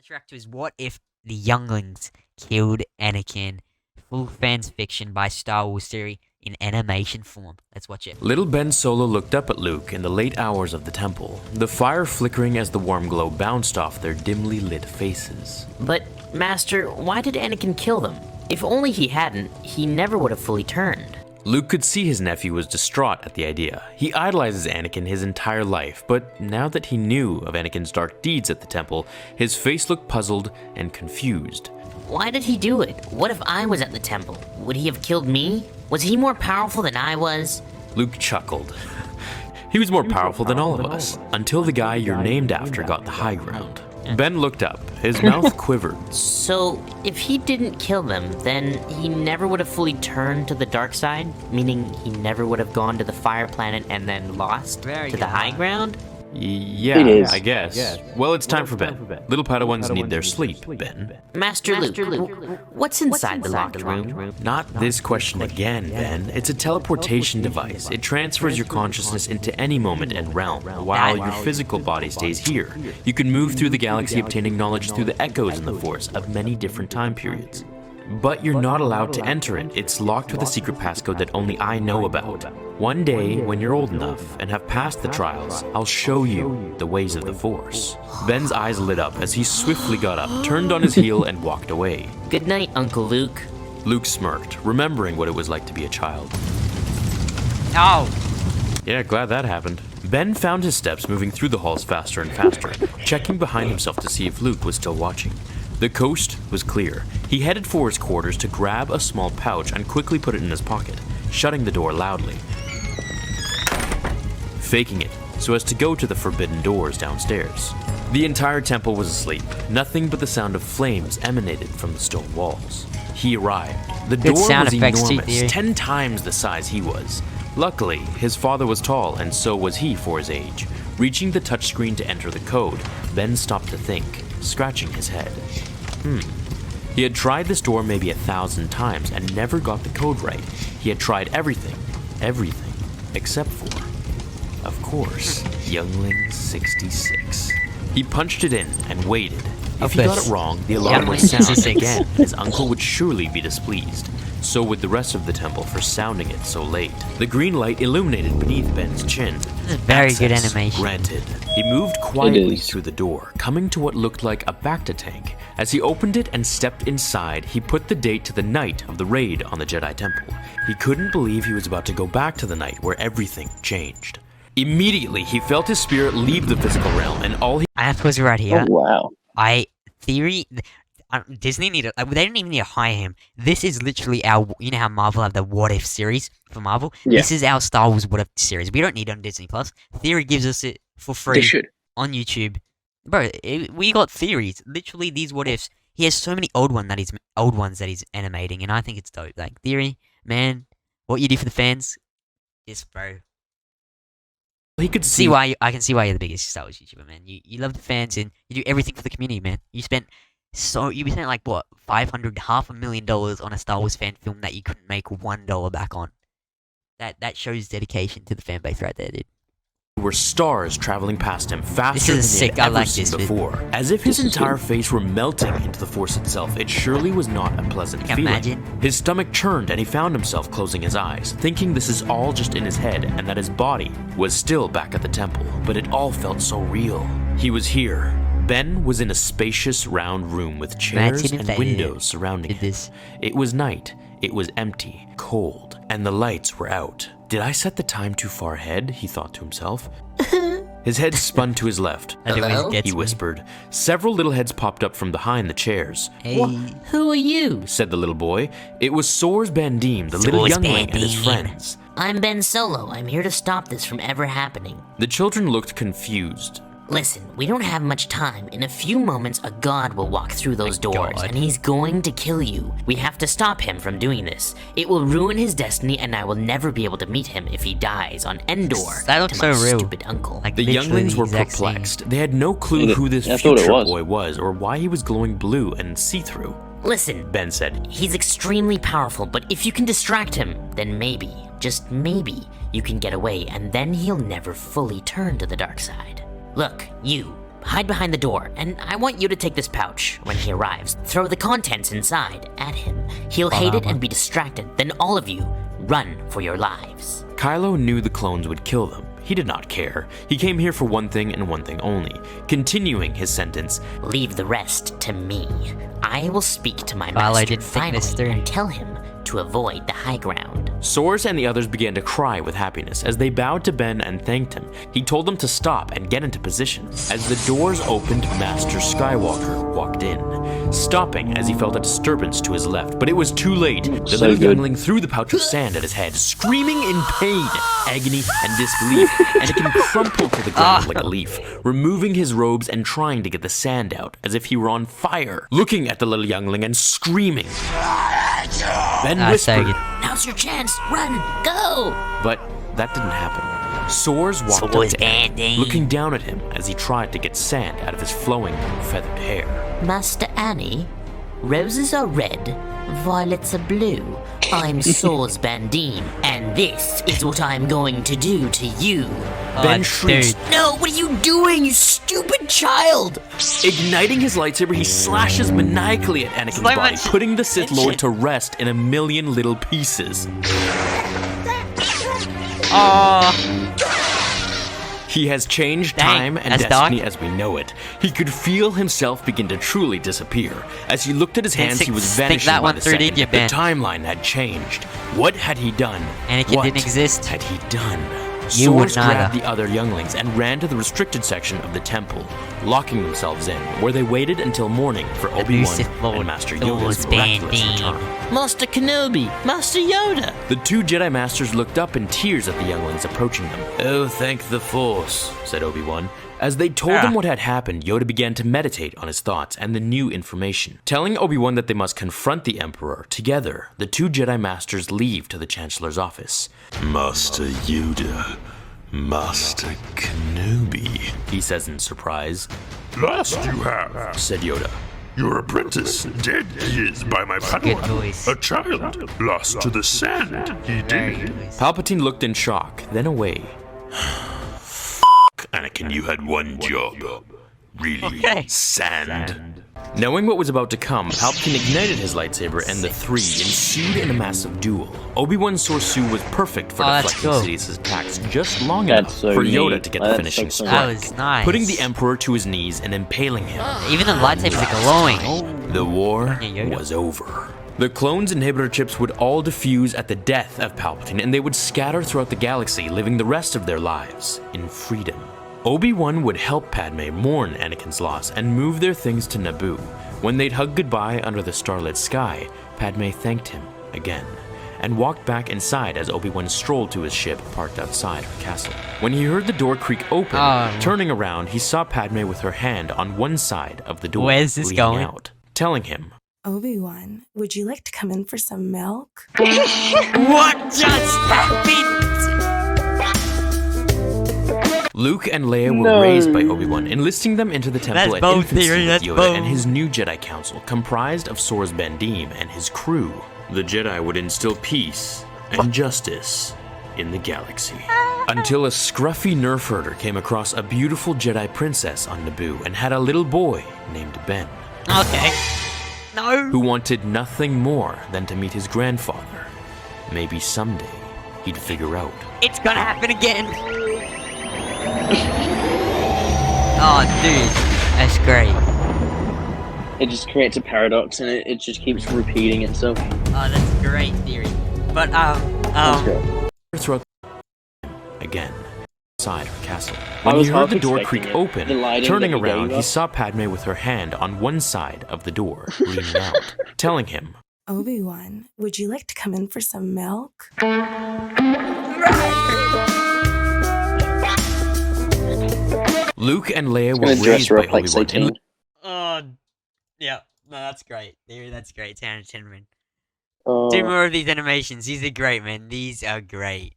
Attractor is what if the Younglings killed Anakin? Full fans fiction by Star Wars theory in animation form. Let's watch it. Little Ben Solo looked up at Luke in the late hours of the temple, the fire flickering as the warm glow bounced off their dimly lit faces. But, Master, why did Anakin kill them? If only he hadn't, he never would have fully turned. Luke could see his nephew was distraught at the idea. He idolizes Anakin his entire life, but now that he knew of Anakin's dark deeds at the temple, his face looked puzzled and confused. Why did he do it? What if I was at the temple? Would he have killed me? Was he more powerful than I was? Luke chuckled. He was more powerful than all of us, until the guy you're named after got the high ground. Ben looked up. His mouth quivered. So, if he didn't kill them, then he never would have fully turned to the dark side? Meaning he never would have gone to the fire planet and then lost to the high ground? Yeah, I guess. Well, it's time for bed. Little Padawans need their sleep, Ben. Master Luke, what's inside the locked room? Not this question again, Ben. It's a teleportation device. It transfers your consciousness into any moment and realm, while your physical body stays here. You can move through the galaxy obtaining knowledge through the echoes in the Force of many different time periods. But you're not allowed to enter it. It's locked with a secret passcode that only I know about. One day, when you're old enough and have passed the trials, I'll show you the ways of the Force. Ben's eyes lit up as he swiftly got up, turned on his heel, and walked away. Good night, Uncle Luke. Luke smirked, remembering what it was like to be a child. Oh! Yeah, glad that happened. Ben found his steps moving through the halls faster and faster, checking behind himself to see if Luke was still watching. The coast was clear. He headed for his quarters to grab a small pouch and quickly put it in his pocket, shutting the door loudly, faking it so as to go to the forbidden doors downstairs. The entire temple was asleep. Nothing but the sound of flames emanated from the stone walls. He arrived. The door was enormous, 10 times the size he was. Luckily, his father was tall, and so was he for his age. Reaching the touchscreen to enter the code, Ben stopped to think, scratching his head. He had tried this door maybe 1,000 times and never got the code right. He had tried everything, except for, of course, Younglings 66. He punched it in and waited. If he got it wrong, the alarm would sound again. His uncle would surely be displeased. So would the rest of the temple for sounding it so late. The green light illuminated beneath Ben's chin. This is very good animation. Granted. He moved quietly through the door, coming to what looked like a Bacta tank. As he opened it and stepped inside, he put the date to the night of the raid on the Jedi Temple. He couldn't believe he was about to go back to the night where everything changed. Immediately, he felt his spirit leave the physical realm, and all he— I have to pause right here. Oh, wow. Disney need to, they don't even need to hire him. This is literally our, you know how Marvel have the What If series for Marvel? Yeah. This is our Star Wars What If series. We don't need it on Disney Plus. Theory gives us it for free on YouTube. Bro, we got theories. Literally these What Ifs. He has so many old ones that he's animating, and I think it's dope. Like, Theory, man, what you do for the fans, yes, bro. He could see why I can see why you're the biggest Star Wars YouTuber, man. You love the fans and you do everything for the community, man. You spent like what, $500,000 on a Star Wars fan film that you couldn't make $1 back on. That shows dedication to the fan base right there, dude. Were stars traveling past him faster than he had ever seen before. As if his entire face were melting into the Force itself, it surely was not a pleasant feeling. Imagine. His stomach churned and he found himself closing his eyes, thinking this is all just in his head and that his body was still back at the temple. But it all felt so real. He was here. Ben was in a spacious round room with chairs and windows surrounding him. It was night. It was empty, cold, and the lights were out. Did I set the time too far ahead? He thought to himself. His head spun to his left. Hello? He whispered. Several little heads popped up from behind the chairs. Hey. Who are you? Said the little boy. It was Soars Bandim, the little youngling and his friends. I'm Ben Solo. I'm here to stop this from ever happening. The children looked confused. Listen, we don't have much time. In a few moments, a god will walk through those doors, and he's going to kill you. We have to stop him from doing this. It will ruin his destiny, and I will never be able to meet him if he dies on Endor. That looks so real. Stupid uncle. Like, the younglings were perplexed. They had no clue who this future boy was, or why he was glowing blue and see-through. Listen, Ben said. He's extremely powerful, but if you can distract him, then maybe, just maybe, you can get away, and then he'll never fully turn to the dark side. Look, you. hide behind the door, and I want you to take this pouch when he arrives. Throw the contents inside at him. He'll hate it and be distracted. Then all of you, run for your lives. Kylo knew the clones would kill them. He did not care. He came here for one thing and one thing only. Continuing his sentence, leave the rest to me. I will speak to my master finally and tell him to avoid the high ground. Soros and the others began to cry with happiness as they bowed to Ben and thanked him. He told them to stop and get into position. As the doors opened, Master Skywalker walked in, stopping as he felt a disturbance to his left, but it was too late. The little youngling threw the pouch of sand at his head, screaming in pain, agony, and disbelief. Anakin crumpled to the ground like a leaf, removing his robes and trying to get the sand out as if he were on fire, looking at the little youngling and screaming. Ben whispered, now's your chance, run, go! But that didn't happen. Soros walked up to him, looking down at him as he tried to get sand out of his flowing, feathered hair. Master Annie, roses are red, violets are blue. I'm Soros Bandine, and this is what I'm going to do to you. Ben shrieked, no, what are you doing, you stupid child? Igniting his lightsaber, he slashes maniacally at Anakin's body, putting the Sith Lord to rest in a million little pieces. He has changed time and destiny as we know it. He could feel himself begin to truly disappear. As he looked at his hands, he was vanishing by the second. The timeline had changed. What had he done? Anakin didn't exist. What had he done? Soros grabbed the other younglings and ran to the restricted section of the temple, locking themselves in, where they waited until morning for Obi-Wan and Master Yoda's miraculous return. Master Kenobi! Master Yoda! The two Jedi Masters looked up in tears at the younglings approaching them. Oh, thank the Force, said Obi-Wan. As they told him what had happened, Yoda began to meditate on his thoughts and the new information. Telling Obi-Wan that they must confront the Emperor, together, the two Jedi Masters leave to the Chancellor's office. Master Yoda, Master Kenobi, he says in surprise. Last you have, said Yoda. Your apprentice, dead he is by my Padawan. A child, lost to the sand, he did. Palpatine looked in shock, then away. Anakin, you had one job. Really? Sand. Knowing what was about to come, Palpatine ignited his lightsaber and the three ensued in a massive duel. Obi-Wan's Sorsu was perfect for deflecting Sidious's attacks just long enough for Yoda to get the finishing strike, that was nice. Putting the Emperor to his knees and impaling him. Even the lightsabers are glowing. The war was over. The clones' inhibitor chips would all defuse at the death of Palpatine, and they would scatter throughout the galaxy, living the rest of their lives in freedom. Obi-Wan would help Padme mourn Anakin's loss and move their things to Naboo. When they'd hug goodbye under the starlit sky, Padme thanked him again, and walked back inside as Obi-Wan strolled to his ship parked outside her castle. When he heard the door creak open, turning around, he saw Padme with her hand on one side of the door, leaning out, telling him, Obi-Wan, would you like to come in for some milk? What just happened? Luke and Leia were raised by Obi-Wan, enlisting them into the temple at infancy with Yoda and his new Jedi Council, comprised of Soros Bandim and his crew. The Jedi would instill peace and justice in the galaxy. Until a scruffy nerf herder came across a beautiful Jedi princess on Naboo and had a little boy named Ben. Okay. No. Who wanted nothing more than to meet his grandfather. Maybe someday he'd figure out. It's gonna happen again. Oh, dude, that's great. It just creates a paradox, and it just keeps repeating itself. Oh, that's a great theory. But throughout again, inside her castle. When he heard the door creak open, turning around, he saw Padme with her hand on one side of the door, leaning out, telling him, Obi-Wan, would you like to come in for some milk? Luke and Leia were raised by Obi-Wan. Yeah, no, that's great. That's great. 10 out of 10, man. Do more of these animations. These are great, man. These are great.